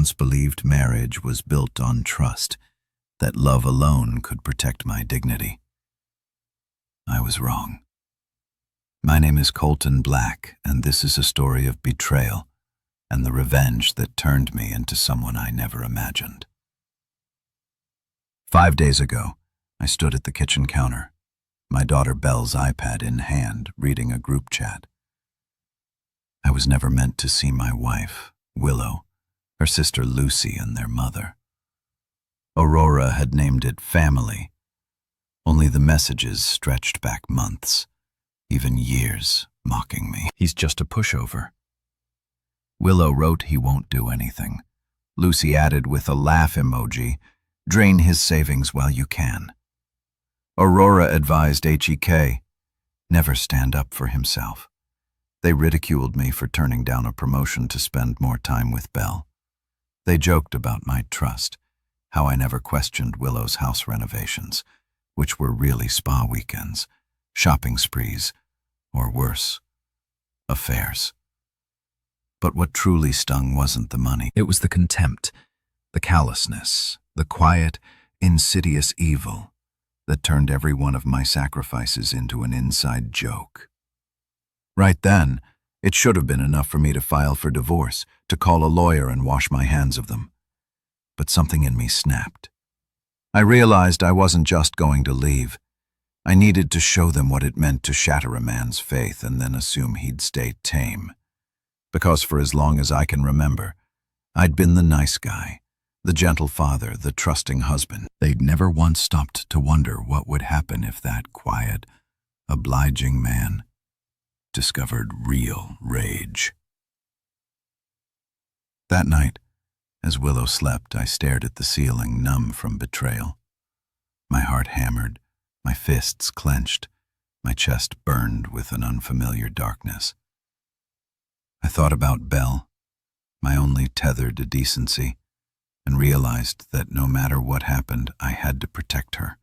once believed marriage was built on trust, that love alone could protect my dignity. I was wrong. My name is Colton Black, and this is a story of betrayal and the revenge that turned me into someone I never imagined. 5 days ago, I stood at the kitchen counter, my daughter Belle's iPad in hand, reading a group chat. I was never meant to see my wife, Willow, her sister Lucy, and their mother. Aurora had named it family, only the messages stretched back months, even years, mocking me. He's just a pushover. Willow wrote he won't do anything. Lucy added with a laugh emoji, drain his savings while you can. Aurora advised HEK, never stand up for himself. They ridiculed me for turning down a promotion to spend more time with Belle. They joked about my trust, how I never questioned Willow's house renovations, which were really spa weekends, shopping sprees, or worse, affairs. But what truly stung wasn't the money. It was the contempt, the callousness, the quiet, insidious evil that turned every one of my sacrifices into an inside joke. Right then, it should have been enough for me to file for divorce, to call a lawyer and wash my hands of them. But something in me snapped. I realized I wasn't just going to leave. I needed to show them what it meant to shatter a man's faith and then assume he'd stay tame. Because for as long as I can remember, I'd been the nice guy, the gentle father, the trusting husband. They'd never once stopped to wonder what would happen if that quiet, obliging man discovered real rage. That night, as Willow slept, I stared at the ceiling, numb from betrayal. My heart hammered, my fists clenched, my chest burned with an unfamiliar darkness. I thought about Belle, my only tether to decency, and realized that no matter what happened, I had to protect her.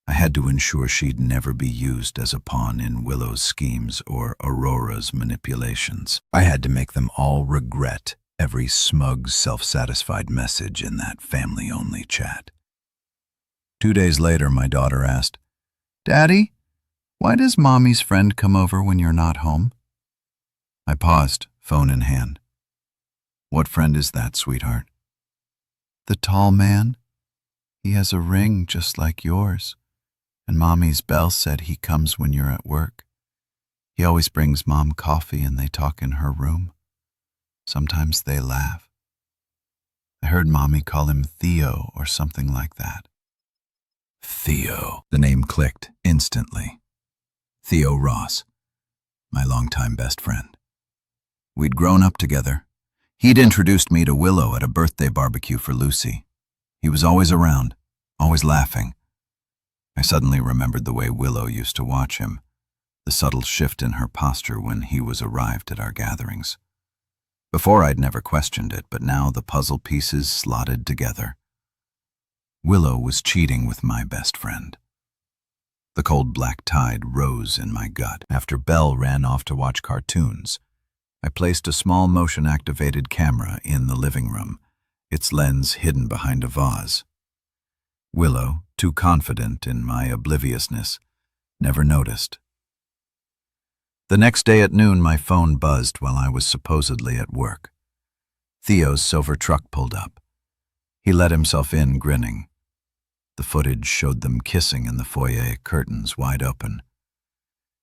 I had to ensure she'd never be used as a pawn in Willow's schemes or Aurora's manipulations. I had to make them all regret every smug, self-satisfied message in that family-only chat. 2 days later, my daughter asked, "Daddy, why does Mommy's friend come over when you're not home?" I paused, phone in hand. "What friend is that, sweetheart?" "The tall man. He has a ring just like yours. And Mommy's Belle said he comes when you're at work. He always brings Mom coffee and they talk in her room. Sometimes they laugh. I heard Mommy call him Theo or something like that." Theo. The name clicked instantly. Theo Ross, my longtime best friend. We'd grown up together. He'd introduced me to Willow at a birthday barbecue for Lucy. He was always around, always laughing. I suddenly remembered the way Willow used to watch him, the subtle shift in her posture when he was arrived at our gatherings. Before I'd never questioned it, but now the puzzle pieces slotted together. Willow was cheating with my best friend. The cold black tide rose in my gut. After Belle ran off to watch cartoons, I placed a small motion-activated camera in the living room, its lens hidden behind a vase. Willow, too confident in my obliviousness, never noticed. The next day at noon, my phone buzzed while I was supposedly at work. Theo's silver truck pulled up. He let himself in, grinning. The footage showed them kissing in the foyer, curtains wide open.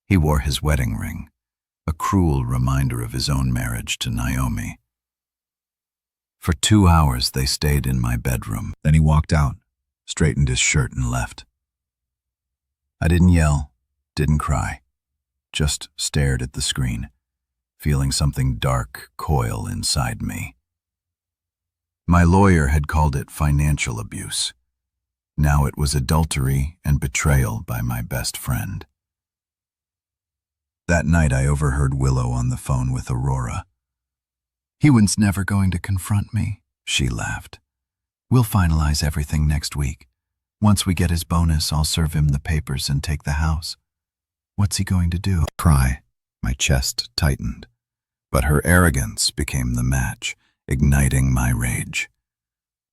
He wore his wedding ring, a cruel reminder of his own marriage to Naomi. For 2 hours they stayed in my bedroom. Then he walked out, straightened his shirt and left. I didn't yell, didn't cry, just stared at the screen, feeling something dark coil inside me. My lawyer had called it financial abuse. Now it was adultery and betrayal by my best friend. That night I overheard Willow on the phone with Aurora. "He was never going to confront me," she laughed. "We'll finalize everything next week. Once we get his bonus, I'll serve him the papers and take the house. What's he going to do?" Cry. My chest tightened. But her arrogance became the match, igniting my rage.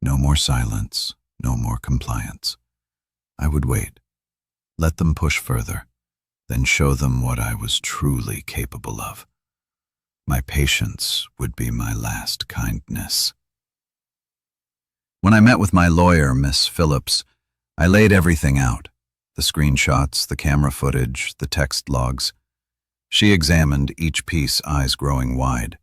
No more silence, no more compliance. I would wait, let them push further, then show them what I was truly capable of. My patience would be my last kindness. When I met with my lawyer, Miss Phillips, I laid everything out, the screenshots, the camera footage, the text logs. She examined each piece, eyes growing wide.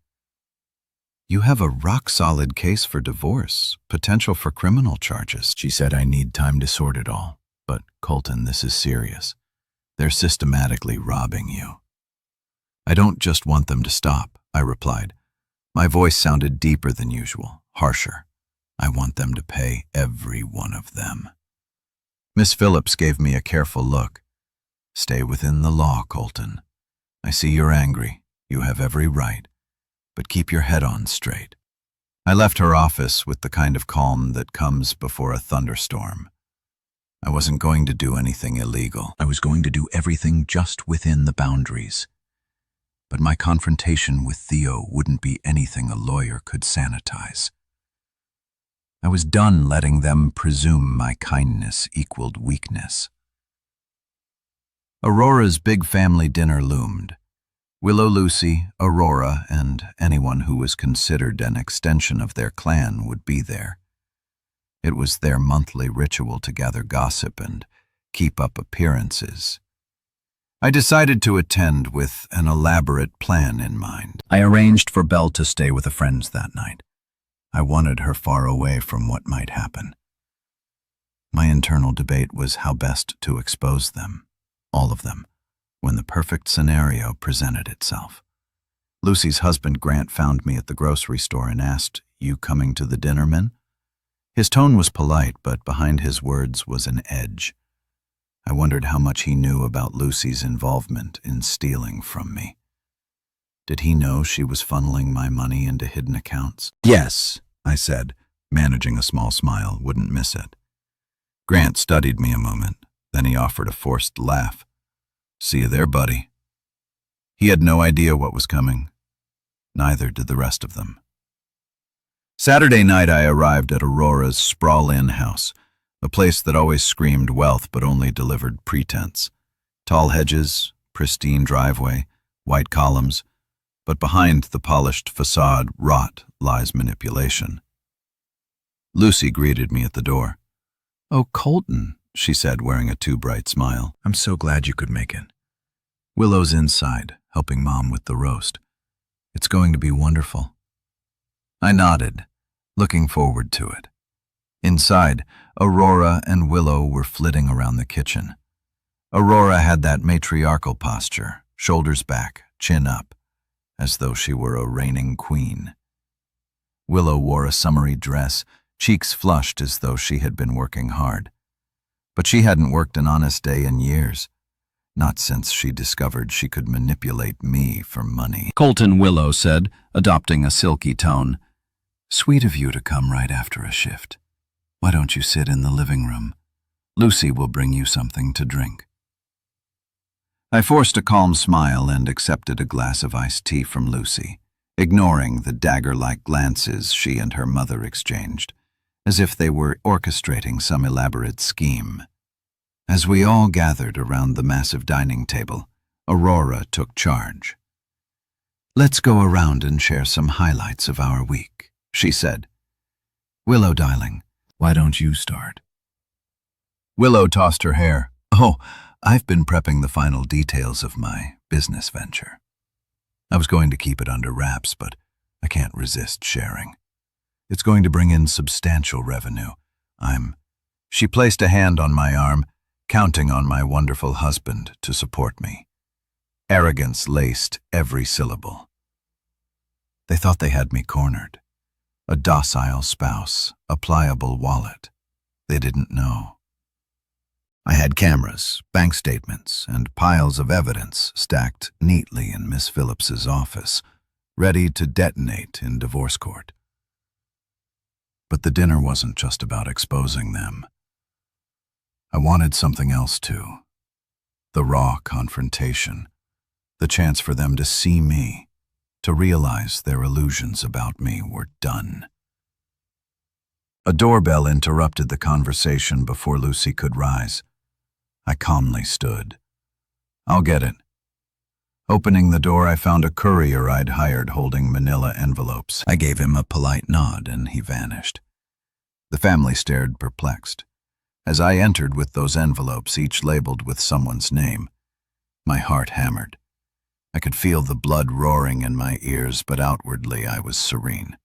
"You have a rock-solid case for divorce, potential for criminal charges." She said, "I need time to sort it all. But, Colton, this is serious. They're systematically robbing you." "I don't just want them to stop," I replied. My voice sounded deeper than usual, harsher. "I want them to pay, every one of them." Miss Phillips gave me a careful look. "Stay within the law, Colton. I see you're angry. You have every right. But keep your head on straight." I left her office with the kind of calm that comes before a thunderstorm. I wasn't going to do anything illegal. I was going to do everything just within the boundaries. But my confrontation with Theo wouldn't be anything a lawyer could sanitize. I was done letting them presume my kindness equaled weakness. Aurora's big family dinner loomed. Willow, Lucy, Aurora, and anyone who was considered an extension of their clan would be there. It was their monthly ritual to gather gossip and keep up appearances. I decided to attend with an elaborate plan in mind. I arranged for Belle to stay with a friend that night. I wanted her far away from what might happen. My internal debate was how best to expose them, all of them, when the perfect scenario presented itself. Lucy's husband, Grant, found me at the grocery store and asked, "You coming to the dinner, Min?" His tone was polite, but behind his words was an edge. I wondered how much he knew about Lucy's involvement in stealing from me. Did he know she was funneling my money into hidden accounts? "Yes," I said, managing a small smile, wouldn't miss it. Grant studied me a moment, then he offered a forced laugh. "See you there, buddy." He had no idea what was coming. Neither did the rest of them. Saturday night I arrived at Aurora's sprawl-in house, a place that always screamed wealth but only delivered pretense. Tall hedges, pristine driveway, white columns, but behind the polished facade wrought lies manipulation. Lucy greeted me at the door. "Oh, Colton," she said, wearing a too bright smile. "I'm so glad you could make it." Willow's inside, helping Mom with the roast. "It's going to be wonderful." I nodded, looking forward to it. Inside, Aurora and Willow were flitting around the kitchen. Aurora had that matriarchal posture, shoulders back, chin up, as though she were a reigning queen. Willow wore a summery dress, cheeks flushed as though she had been working hard. But she hadn't worked an honest day in years, not since she discovered she could manipulate me for money. "Colton," Willow said, adopting a silky tone. "Sweet of you to come right after a shift. Why don't you sit in the living room? Lucy will bring you something to drink." I forced a calm smile and accepted a glass of iced tea from Lucy, ignoring the dagger-like glances she and her mother exchanged, as if they were orchestrating some elaborate scheme. As we all gathered around the massive dining table, Aurora took charge. "Let's go around and share some highlights of our week," she said. "Willow, darling, why don't you start?" Willow tossed her hair. "Oh, I've been prepping the final details of my business venture. I was going to keep it under wraps, but I can't resist sharing. It's going to bring in substantial revenue. She placed a hand on my arm, counting on my wonderful husband to support me. Arrogance laced every syllable. They thought they had me cornered. A docile spouse, a pliable wallet. They didn't know. I had cameras, bank statements, and piles of evidence stacked neatly in Miss Phillips's office, ready to detonate in divorce court. But the dinner wasn't just about exposing them. I wanted something else too. The raw confrontation, the chance for them to see me, to realize their illusions about me were done. A doorbell interrupted the conversation before Lucy could rise. I calmly stood. "I'll get it." Opening the door, I found a courier I'd hired holding manila envelopes. I gave him a polite nod and he vanished. The family stared perplexed. As I entered with those envelopes, each labeled with someone's name, my heart hammered. I could feel the blood roaring in my ears, but outwardly I was serene.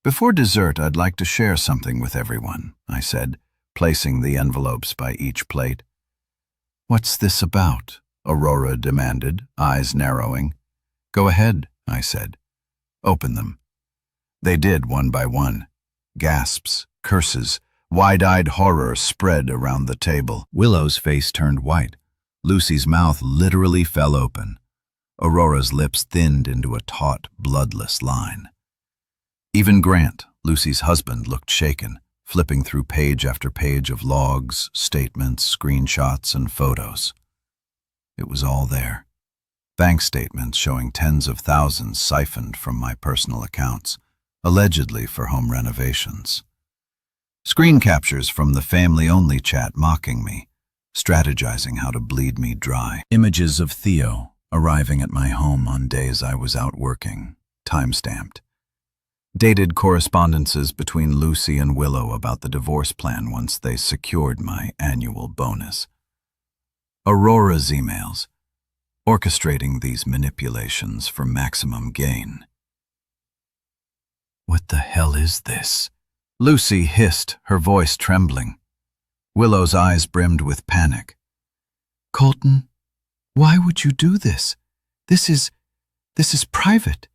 "Before dessert, I'd like to share something with everyone," I said, placing the envelopes by each plate. "What's this about?" Aurora demanded, eyes narrowing. "Go ahead," I said. "Open them." They did one by one. Gasps, curses, wide-eyed horror spread around the table. Willow's face turned white. Lucy's mouth literally fell open. Aurora's lips thinned into a taut, bloodless line. Even Grant, Lucy's husband, looked shaken, flipping through page after page of logs, statements, screenshots, and photos. It was all there. Bank statements showing tens of thousands siphoned from my personal accounts, allegedly for home renovations. Screen captures from the family-only chat mocking me, strategizing how to bleed me dry. Images of Theo arriving at my home on days I was out working, time-stamped. Dated correspondences between Lucy and Willow about the divorce plan once they secured my annual bonus. Aurora's emails, orchestrating these manipulations for maximum gain. "What the hell is this?" Lucy hissed, her voice trembling. Willow's eyes brimmed with panic. "Colton, why would you do this? This is private.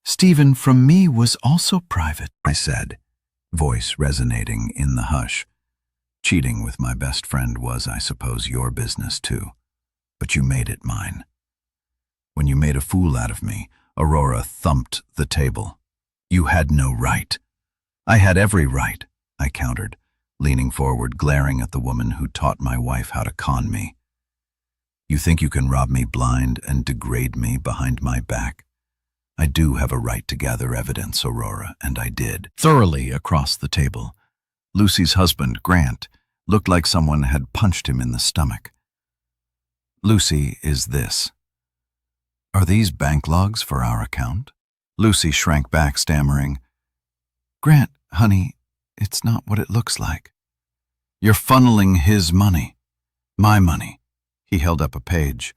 Stephen from me was also private," I said, voice resonating in the hush. "Cheating with my best friend was, I suppose, your business too. But you made it mine. When you made a fool out of me," Aurora thumped the table. "You had no right." "I had every right," I countered, leaning forward, glaring at the woman who taught my wife how to con me. "You think you can rob me blind and degrade me behind my back? I do have a right to gather evidence, Aurora, and I did." Thoroughly across the table, Lucy's husband, Grant, looked like someone had punched him in the stomach. "Lucy, is this? Are these bank logs for our account?" Lucy shrank back, stammering, "Grant, honey, it's not what it looks like." "You're funneling his money. My money." He held up a page.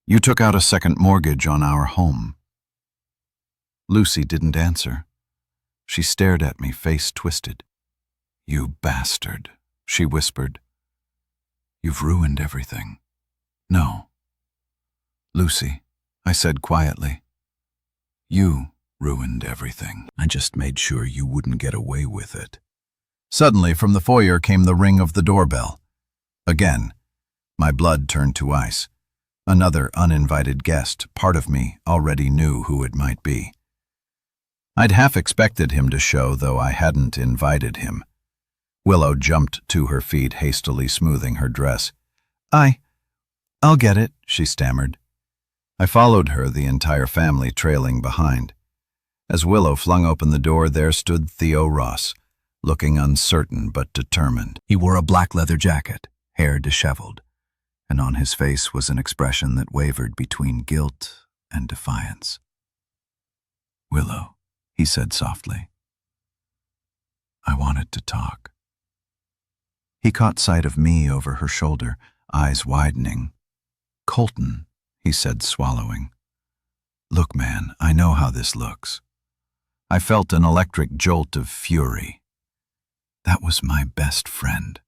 "You took out a second mortgage on our home." Lucy didn't answer. She stared at me, face twisted. "You bastard," she whispered. "You've ruined everything." "No." "Lucy," I said quietly, "you ruined everything. I just made sure you wouldn't get away with it." Suddenly, from the foyer came the ring of the doorbell. Again, my blood turned to ice. Another uninvited guest, part of me already knew who it might be. I'd half expected him to show, though I hadn't invited him. Willow jumped to her feet, hastily smoothing her dress. I'll get it," she stammered. I followed her, the entire family trailing behind. As Willow flung open the door, there stood Theo Ross, looking uncertain but determined. He wore a black leather jacket, hair disheveled, and on his face was an expression that wavered between guilt and defiance. "Willow," he said softly, "I wanted to talk." He caught sight of me over her shoulder, eyes widening. "Colton," he said, swallowing. "Look, man, I know how this looks." I felt an electric jolt of fury. That was my best friend.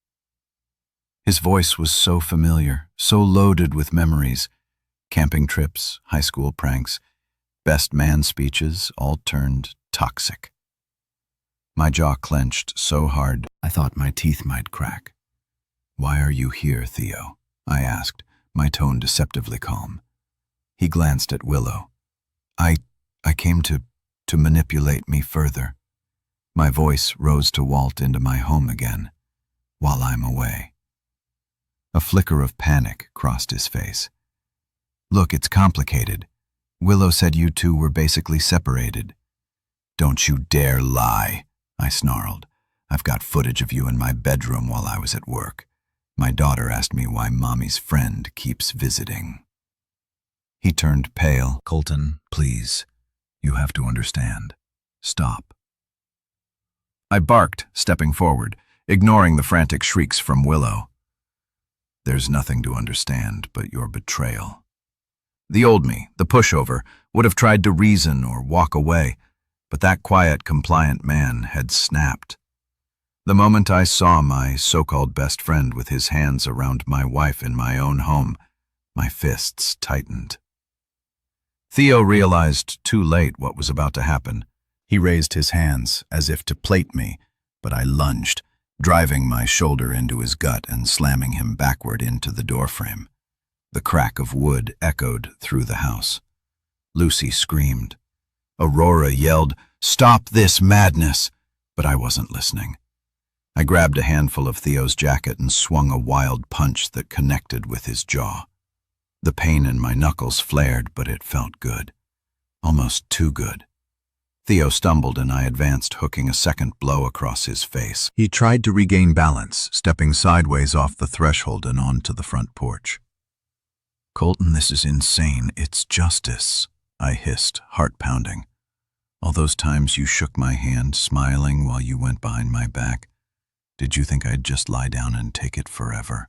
His voice was so familiar, so loaded with memories. Camping trips, high school pranks, best man speeches, all turned toxic. My jaw clenched so hard I thought my teeth might crack. "Why are you here, Theo?" I asked, my tone deceptively calm. He glanced at Willow. I came to manipulate me further." My voice rose to vault into my home again, "while I'm away." A flicker of panic crossed his face. "Look, it's complicated. Willow said you two were basically separated. Don't you dare lie, I snarled. I've got footage of you in my bedroom while I was at work. My daughter asked me why Mommy's friend keeps visiting. He turned pale. Colton, please. You have to understand. Stop. I barked, stepping forward, ignoring the frantic shrieks from Willow. There's nothing to understand but your betrayal. The old me, the pushover, would have tried to reason or walk away, but that quiet, compliant man had snapped. The moment I saw my so-called best friend with his hands around my wife in my own home, my fists tightened. Theo realized too late what was about to happen. He raised his hands as if to plate me, but I lunged, driving my shoulder into his gut and slamming him backward into the doorframe. The crack of wood echoed through the house. Lucy screamed. Aurora yelled, "Stop this madness!" But I wasn't listening. I grabbed a handful of Theo's jacket and swung a wild punch that connected with his jaw. The pain in my knuckles flared, but it felt good. Almost too good. Theo stumbled and I advanced, hooking a second blow across his face. He tried to regain balance, stepping sideways off the threshold and onto the front porch. Colton, this is insane. It's justice, I hissed, heart pounding. All those times you shook my hand, smiling while you went behind my back. Did you think I'd just lie down and take it forever?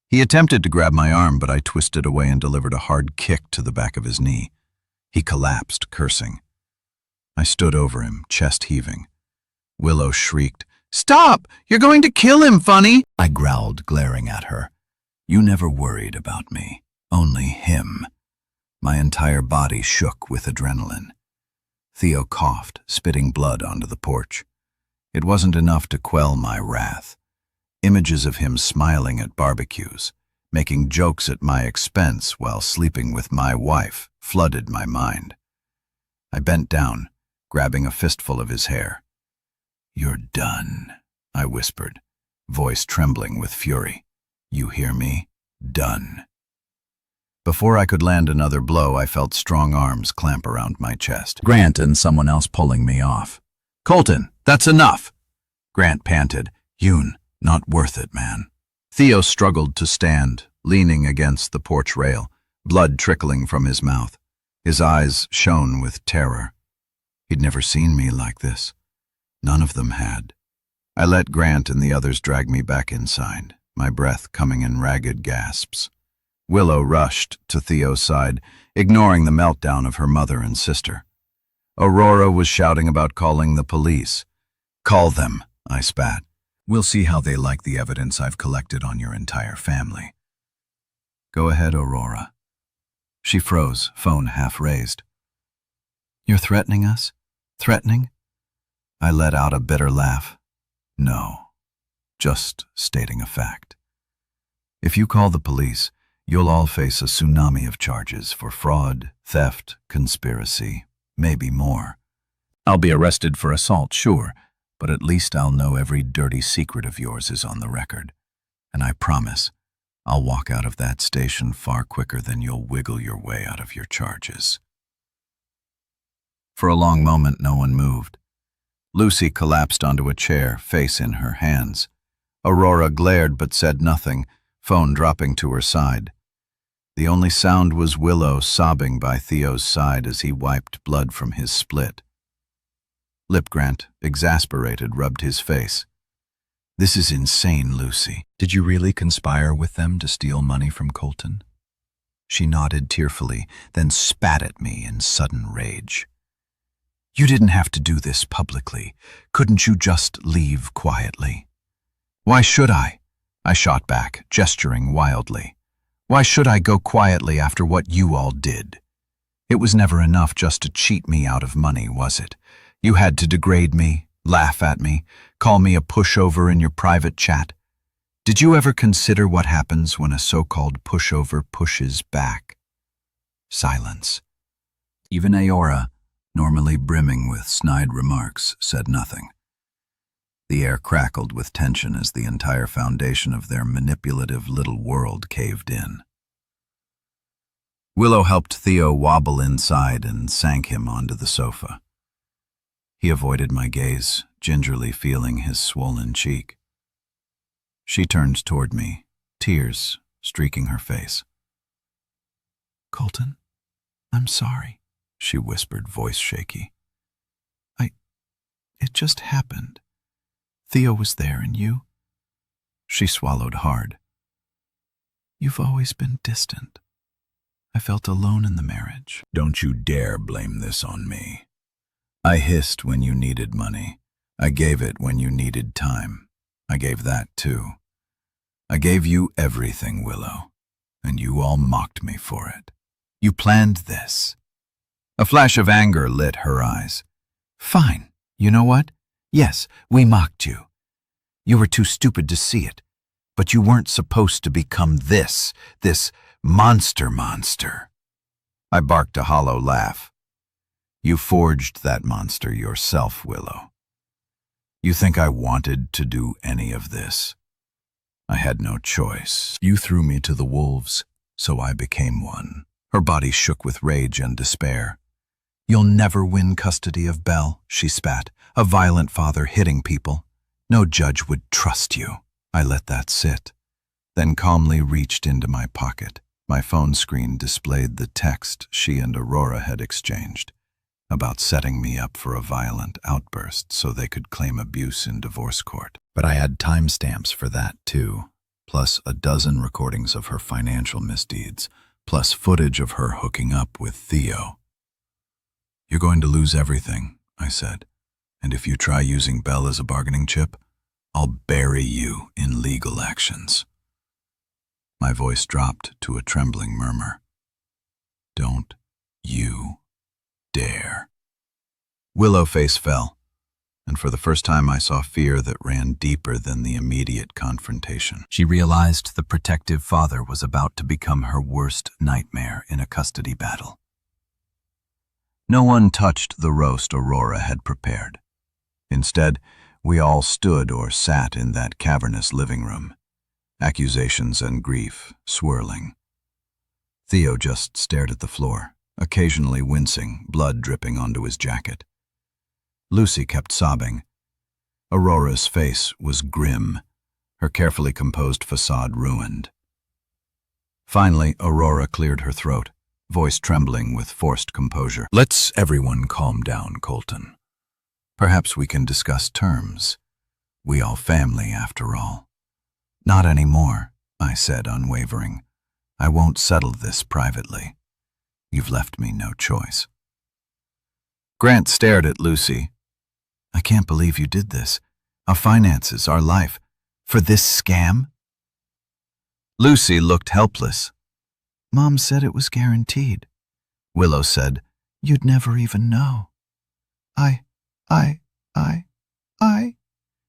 He attempted to grab my arm, but I twisted away and delivered a hard kick to the back of his knee. He collapsed, cursing. I stood over him, chest heaving. Willow shrieked, "Stop! You're going to kill him, Funny!" I growled, glaring at her. You never worried about me, only him. My entire body shook with adrenaline. Theo coughed, spitting blood onto the porch. It wasn't enough to quell my wrath. Images of him smiling at barbecues, making jokes at my expense while sleeping with my wife, flooded my mind. I bent down, grabbing a fistful of his hair. "You're done," I whispered, voice trembling with fury. "You hear me? Done." Before I could land another blow, I felt strong arms clamp around my chest. Grant and someone else pulling me off. "Colton, that's enough!" Grant panted. "Yoon, not worth it, man." Theo struggled to stand, leaning against the porch rail, blood trickling from his mouth. His eyes shone with terror. He'd never seen me like this. None of them had. I let Grant and the others drag me back inside, my breath coming in ragged gasps. Willow rushed to Theo's side, ignoring the meltdown of her mother and sister. Aurora was shouting about calling the police. "Call them," I spat. "We'll see how they like the evidence I've collected on your entire family." "Go ahead, Aurora." She froze, phone half raised. "You're threatening us? Threatening?" I let out a bitter laugh. "No, just stating a fact. If you call the police, you'll all face a tsunami of charges for fraud, theft, conspiracy, maybe more. I'll be arrested for assault, sure, but at least I'll know every dirty secret of yours is on the record. And I promise, I'll walk out of that station far quicker than you'll wiggle your way out of your charges." For a long moment, no one moved. Lucy collapsed onto a chair, face in her hands. Aurora glared but said nothing, phone dropping to her side. The only sound was Willow sobbing by Theo's side as he wiped blood from his split. Lipgrant, exasperated, rubbed his face. "This is insane, Lucy. Did you really conspire with them to steal money from Colton?" She nodded tearfully, then spat at me in sudden rage. "You didn't have to do this publicly. Couldn't you just leave quietly?" "Why should I?" I shot back, gesturing wildly. "Why should I go quietly after what you all did? It was never enough just to cheat me out of money, was it? You had to degrade me, laugh at me, call me a pushover in your private chat. Did you ever consider what happens when a so-called pushover pushes back?" Silence. Even Aurora, normally brimming with snide remarks, said nothing. The air crackled with tension as the entire foundation of their manipulative little world caved in. Willow helped Theo wobble inside and sank him onto the sofa. He avoided my gaze, gingerly feeling his swollen cheek. She turned toward me, tears streaking her face. "Colton, I'm sorry," she whispered, voice shaky. It just happened. Theo was there and you." She swallowed hard. "You've always been distant. I felt alone in the marriage." "Don't you dare blame this on me. I hissed when you needed money. I gave it when you needed time. I gave that too. I gave you everything, Willow, and you all mocked me for it. You planned this." A flash of anger lit her eyes. "Fine. You know what? Yes, we mocked you. You were too stupid to see it. But you weren't supposed to become this monster. I barked a hollow laugh. "You forged that monster yourself, Willow. You think I wanted to do any of this? I had no choice. You threw me to the wolves, so I became one." Her body shook with rage and despair. "You'll never win custody of Belle," she spat. "A violent father hitting people. No judge would trust you." I let that sit, then calmly reached into my pocket. My phone screen displayed the text she and Aurora had exchanged about setting me up for a violent outburst so they could claim abuse in divorce court. But I had timestamps for that too, plus a dozen recordings of her financial misdeeds, plus footage of her hooking up with Theo. "You're going to lose everything," I said, "and if you try using Belle as a bargaining chip, I'll bury you in legal actions." My voice dropped to a trembling murmur. "Don't you dare." Willow face fell, and for the first time I saw fear that ran deeper than the immediate confrontation. She realized the protective father was about to become her worst nightmare in a custody battle. No one touched the roast Aurora had prepared. Instead, we all stood or sat in that cavernous living room, accusations and grief swirling. Theo just stared at the floor, occasionally wincing, blood dripping onto his jacket. Lucy kept sobbing. Aurora's face was grim, her carefully composed facade ruined. Finally, Aurora cleared her throat, voice trembling with forced composure. "Let's everyone calm down, Colton. Perhaps we can discuss terms. We all family, after all." "Not anymore," I said, unwavering. "I won't settle this privately. You've left me no choice." Grant stared at Lucy. "I can't believe you did this. Our finances, our life. For this scam?" Lucy looked helpless. "Mom said it was guaranteed." Willow said, "You'd never even know." I.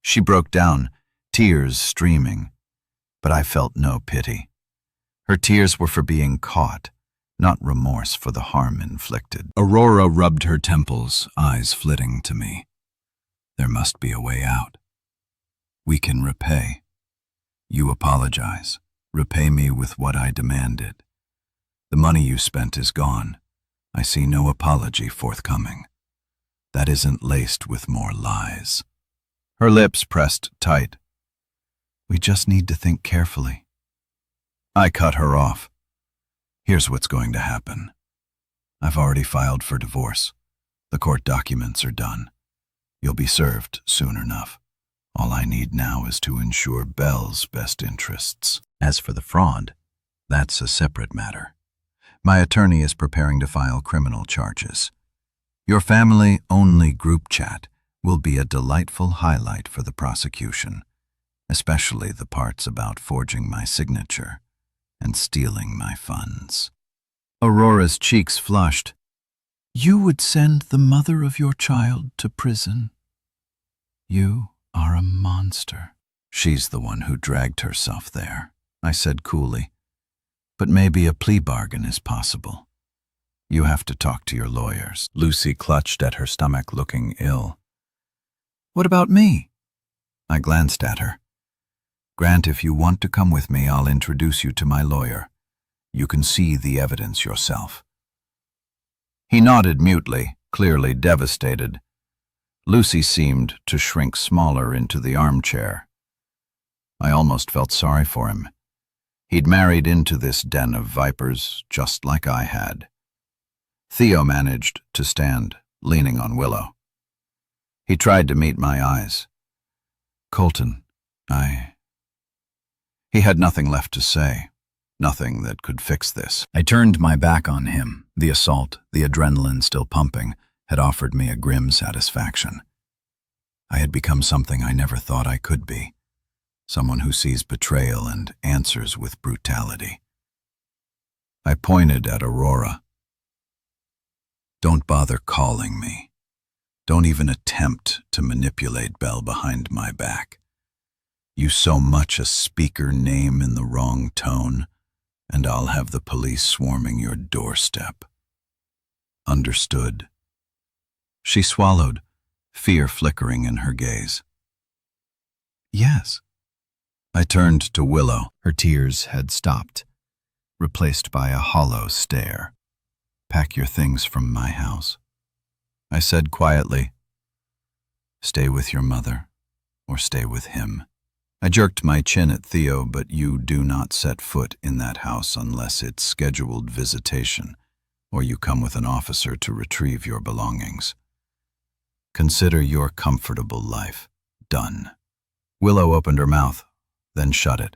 She broke down, tears streaming, but I felt no pity. Her tears were for being caught, not remorse for the harm inflicted. Aurora rubbed her temples, eyes flitting to me. "There must be a way out. We can repay. You apologize. Repay me with what I demanded. The money you spent is gone. I see no apology forthcoming. That isn't laced with more lies." Her lips pressed tight. "We just need to think carefully." I cut her off. "Here's what's going to happen. I've already filed for divorce. The court documents are done. You'll be served soon enough. All I need now is to ensure Belle's best interests. As for the fraud, that's a separate matter. My attorney is preparing to file criminal charges. Your family-only group chat will be a delightful highlight for the prosecution, especially the parts about forging my signature and stealing my funds." Aurora's cheeks flushed. "You would send the mother of your child to prison. You are a monster." "She's the one who dragged herself there," I said coolly. "But maybe a plea bargain is possible. You have to talk to your lawyers." Lucy clutched at her stomach, looking ill. "What about me?" I glanced at her. "Grant, if you want to come with me, I'll introduce you to my lawyer. You can see the evidence yourself." He nodded mutely, clearly devastated. Lucy seemed to shrink smaller into the armchair. I almost felt sorry for him. He'd married into this den of vipers, just like I had. Theo managed to stand, leaning on Willow. He tried to meet my eyes. "Colton, He had nothing left to say, nothing that could fix this. I turned my back on him. The assault, the adrenaline still pumping, had offered me a grim satisfaction. I had become something I never thought I could be. Someone who sees betrayal and answers with brutality. I pointed at Aurora. "Don't bother calling me. Don't even attempt to manipulate Belle behind my back. You so much as speak her name in the wrong tone, and I'll have the police swarming your doorstep." "Understood." She swallowed, fear flickering in her gaze. "Yes." I turned to Willow. Her tears had stopped, replaced by a hollow stare. "Pack your things from my house," I said quietly. "Stay with your mother, or stay with him." I jerked my chin at Theo, "But you do not set foot in that house unless it's scheduled visitation, or you come with an officer to retrieve your belongings. Consider your comfortable life done." Willow opened her mouth, then shut it.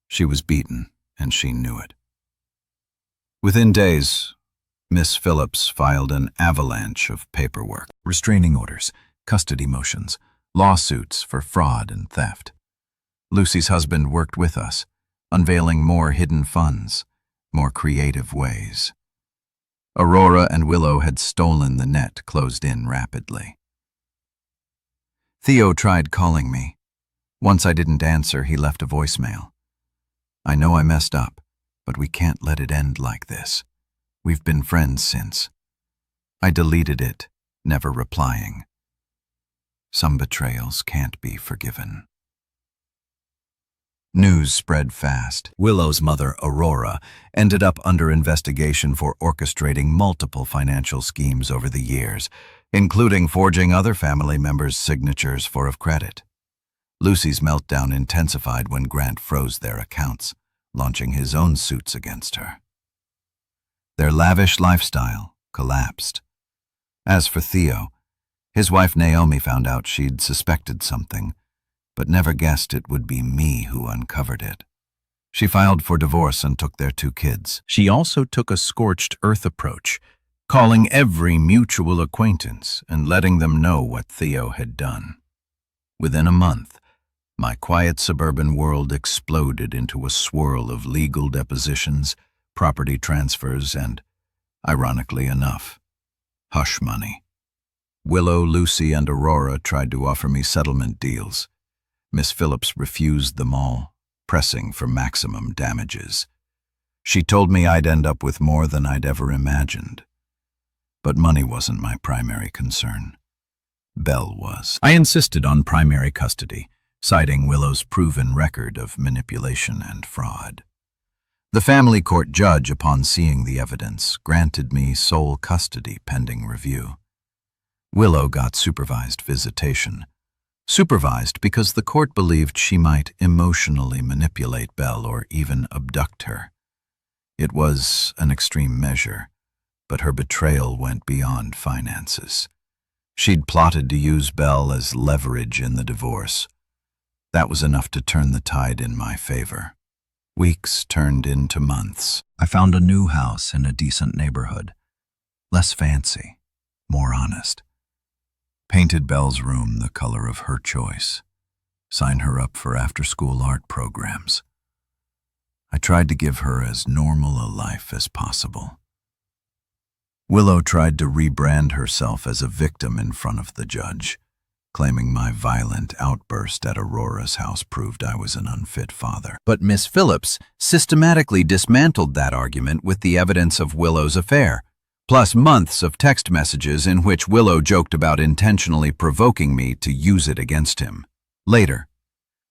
She was beaten, and she knew it. Within days, Miss Phillips filed an avalanche of paperwork. Restraining orders, custody motions, lawsuits for fraud and theft. Lucy's husband worked with us, unveiling more hidden funds, more creative ways. Aurora and Willow had stolen the net closed in rapidly. Theo tried calling me. Once I didn't answer, he left a voicemail. "I know I messed up, but we can't let it end like this. We've been friends since." I deleted it, never replying. Some betrayals can't be forgiven. News spread fast. Willow's mother, Aurora, ended up under investigation for orchestrating multiple financial schemes over the years, including forging other family members' signatures for of credit. Lucy's meltdown intensified when Grant froze their accounts, launching his own suits against her. Their lavish lifestyle collapsed. As for Theo, his wife Naomi found out she'd suspected something, but never guessed it would be me who uncovered it. She filed for divorce and took their 2 kids. She also took a scorched earth approach, calling every mutual acquaintance and letting them know what Theo had done. Within a month, my quiet suburban world exploded into a swirl of legal depositions, property transfers, and, ironically enough, hush money. Willow, Lucy, and Aurora tried to offer me settlement deals. Miss Phillips refused them all, pressing for maximum damages. She told me I'd end up with more than I'd ever imagined. But money wasn't my primary concern. Belle was. I insisted on primary custody, citing Willow's proven record of manipulation and fraud. The family court judge, upon seeing the evidence, granted me sole custody pending review. Willow got supervised visitation. Supervised because the court believed she might emotionally manipulate Belle or even abduct her. It was an extreme measure, but her betrayal went beyond finances. She'd plotted to use Belle as leverage in the divorce. That was enough to turn the tide in my favor. Weeks turned into months. I found a new house in a decent neighborhood. Less fancy, more honest. Painted Belle's room the color of her choice. Signed her up for after-school art programs. I tried to give her as normal a life as possible. Willow tried to rebrand herself as a victim in front of the judge, claiming my violent outburst at Aurora's house proved I was an unfit father. But Miss Phillips systematically dismantled that argument with the evidence of Willow's affair, plus months of text messages in which Willow joked about intentionally provoking me to use it against him. Later,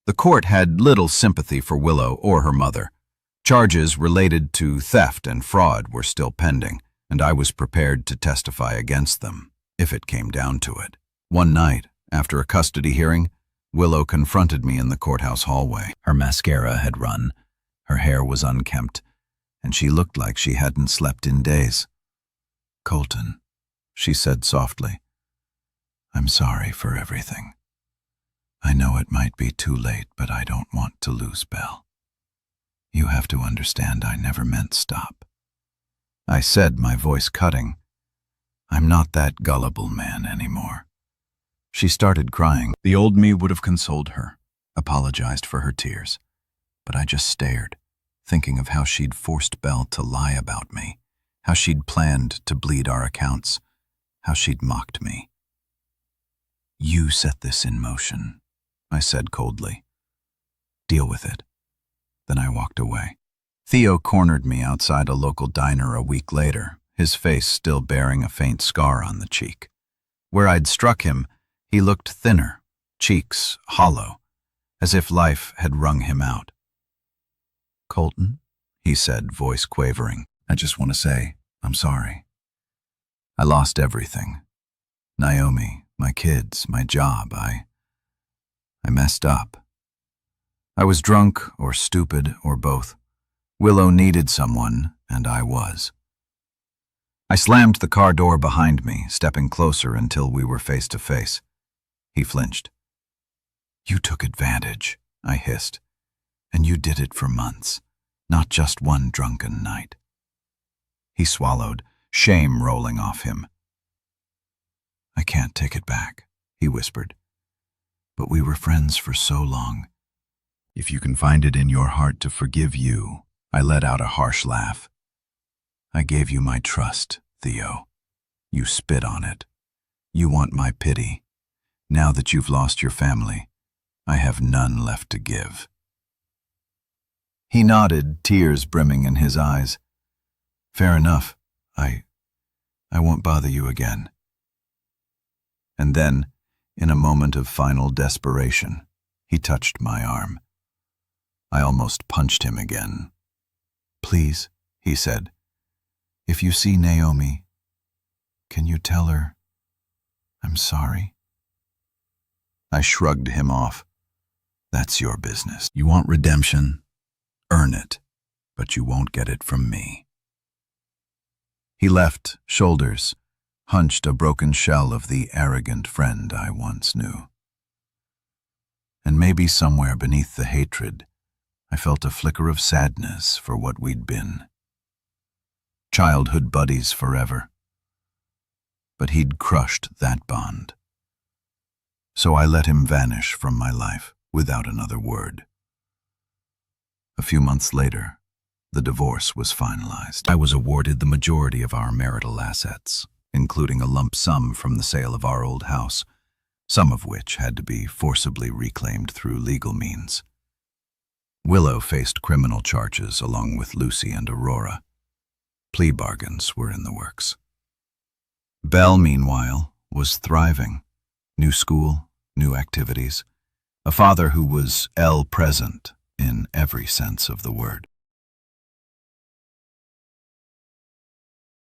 the court had little sympathy for Willow or her mother, Charges related to theft and fraud were still pending, and I was prepared to testify against them, if it came down to it. One night, after a custody hearing, Willow confronted me in the courthouse hallway. Her mascara had run, her hair was unkempt, and she looked like she hadn't slept in days. "Colton," she said softly, "I'm sorry for everything. I know it might be too late, but I don't want to lose Belle. You have to understand I never meant stop." I said, my voice cutting, "I'm not that gullible man anymore." She started crying. The old me would have consoled her, apologized for her tears, but I just stared, thinking of how she'd forced Belle to lie about me, how she'd planned to bleed our accounts, how she'd mocked me. "You set this in motion," I said coldly. "Deal with it." Then I walked away. Theo cornered me outside a local diner a week later, his face still bearing a faint scar on the cheek. Where I'd struck him, he looked thinner, cheeks hollow, as if life had wrung him out. "Colton," he said, voice quavering, "I just want to say, I'm sorry. I lost everything. Naomi, my kids, my job. I messed up. I was drunk or stupid or both. Willow needed someone, and I was." I slammed the car door behind me, stepping closer until we were face to face. He flinched. "You took advantage," I hissed, "and you did it for months, not just one drunken night." He swallowed, shame rolling off him. "I can't take it back," he whispered. "But we were friends for so long. If you can find it in your heart to forgive you," I let out a harsh laugh. "I gave you my trust, Theo. You spit on it. You want my pity. Now that you've lost your family, I have none left to give." He nodded, tears brimming in his eyes. "Fair enough. I won't bother you again." And then, in a moment of final desperation, he touched my arm. I almost punched him again. "Please," he said, "if you see Naomi, can you tell her I'm sorry?" I shrugged him off. "That's your business. You want redemption? Earn it, but you won't get it from me." He left, shoulders hunched, a broken shell of the arrogant friend I once knew. And maybe somewhere beneath the hatred, I felt a flicker of sadness for what we'd been. Childhood buddies forever. But he'd crushed that bond. So I let him vanish from my life without another word. A few months later, the divorce was finalized. I was awarded the majority of our marital assets, including a lump sum from the sale of our old house, some of which had to be forcibly reclaimed through legal means. Willow faced criminal charges along with Lucy and Aurora. Plea bargains were in the works. Belle, meanwhile, was thriving. New school, new activities, a father who was present in every sense of the word.